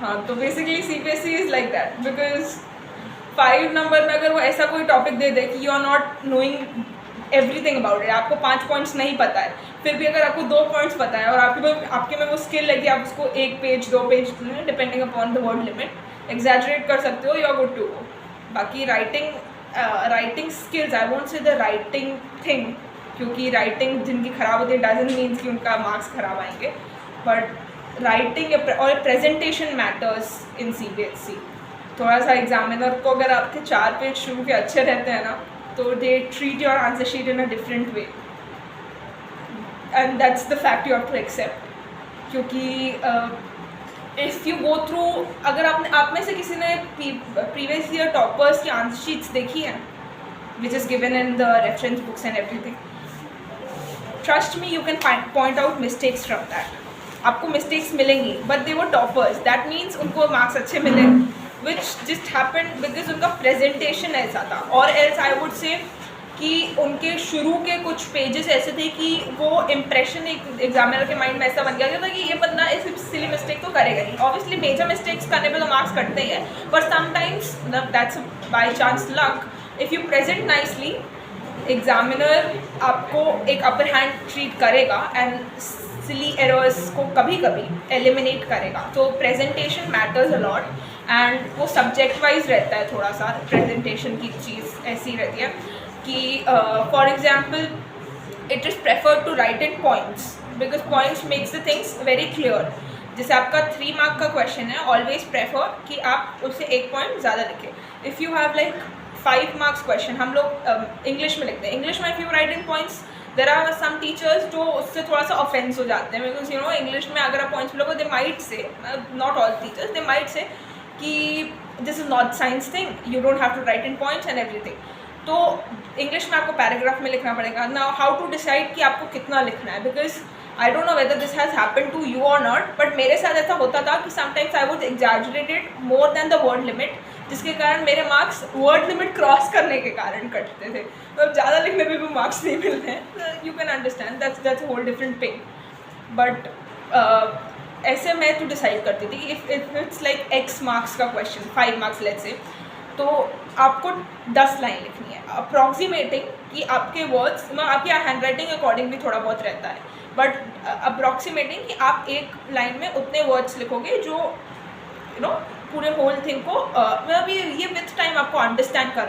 हाँ, तो basically CBSE is like that, because 5 number में अगर वो ऐसा कोई टॉपिक दे दे कि you are not knowing everything about it, आपको 5 पॉइंट्स नहीं पता है, फिर भी अगर आपको 2 पॉइंट्स पता है और आपके में वो स्किल है कि आप उसको 1 page 2 page depending upon the word limit exaggerate कर सकते हो, you are good to go. बाकी writing skills, I won't say the writing thing, क्योंकि राइटिंग जिनकी ख़राब होती है डजंट मीन्स कि उनका मार्क्स ख़राब आएंगे, बट राइटिंग और प्रेजेंटेशन मैटर्स इन CBSE। थोड़ा सा एग्जामिनर को अगर आपके 4 पेज शुरू के अच्छे रहते हैं ना, तो they treat your answer sheet in a different way, and that's the fact you have to accept. क्योंकि इफ़ यू गो थ्रू, अगर आप में से किसी ने प्रीवियस ईयर टॉपर्स की आंसर शीट्स देखी हैं which is given in the reference books and everything, trust me you can point out mistakes from that. आपको मिस्टेक्स मिलेंगी, but they were toppers, that means उनको मार्क्स अच्छे मिले, which just happened because उनका presentation ऐसा था। और else I would say कि उनके शुरू के कुछ पेजेस ऐसे थे कि वो इम्प्रेशन एक एग्जामिनर के माइंड में ऐसा बन गया था कि ये बंदा ऐसी सिली मिस्टेक तो करेगा नहीं। ऑब्वियसली मेजर मिस्टेक्स करने पे तो मार्क्स कटते ही है, पर sometimes that's by chance luck. If you present nicely, examiner आपको एक अपर हैंड ट्रीट करेगा एंड सिली एरर्स को कभी कभी एलिमिनेट करेगा। तो presentation matters a lot, and वो सब्जेक्ट वाइज रहता है। थोड़ा सा प्रेजेंटेशन की चीज़ ऐसी रहती है कि for example it is preferred to write in points, because points makes the things very clear. जैसे आपका 3 मार्क का क्वेश्चन है, ऑलवेज प्रेफर कि आप उससे 1 पॉइंट ज़्यादा लिखें। If you have like 5 marks question, हम लोग इंग्लिश में लिखते हैं, इंग्लिश में if you write in points, there are some teachers जो उससे थोड़ा सा ऑफेंस हो जाते हैं, बिकॉज यू नो इंग्लिश में अगर आप पॉइंट्स लोगे, they might say, not all teachers, they might say कि this is not science thing, you don't have to write in points and everything. तो इंग्लिश में आपको पैराग्राफ में लिखना पड़ेगा। नाउ हाउ टू डिसाइड कि आपको कितना लिखना है, because I don't know whether this has happen to you और नॉट, बट मेरे साथ ऐसा होता था कि sometimes I would exaggerate it more than the word limit, जिसके कारण मेरे मार्क्स वर्ड लिमिट क्रॉस करने के कारण कटते थे। तो ज़्यादा लिखने में भी मार्क्स नहीं मिलते हैं, you can understand, that's whole different pain. But ऐसे मैं तो डिसाइड करती थी कि if it's like X marks का क्वेश्चन, 5 मार्क्स लेट्स से, तो आपको 10 लाइन लिखनी है अप्रॉक्सीमेटिंग कि आपके वर्ड्स, आपकी हैंड राइटिंग अकॉर्डिंग भी थोड़ा बहुत रहता है, बट अप्रॉक्सीमेटिंग कि आप एक लाइन में उतने वर्ड्स लिखोगे जो यू नो पूरे होल थिंग को मतलब ये विथ टाइम आपको अंडरस्टैंड कर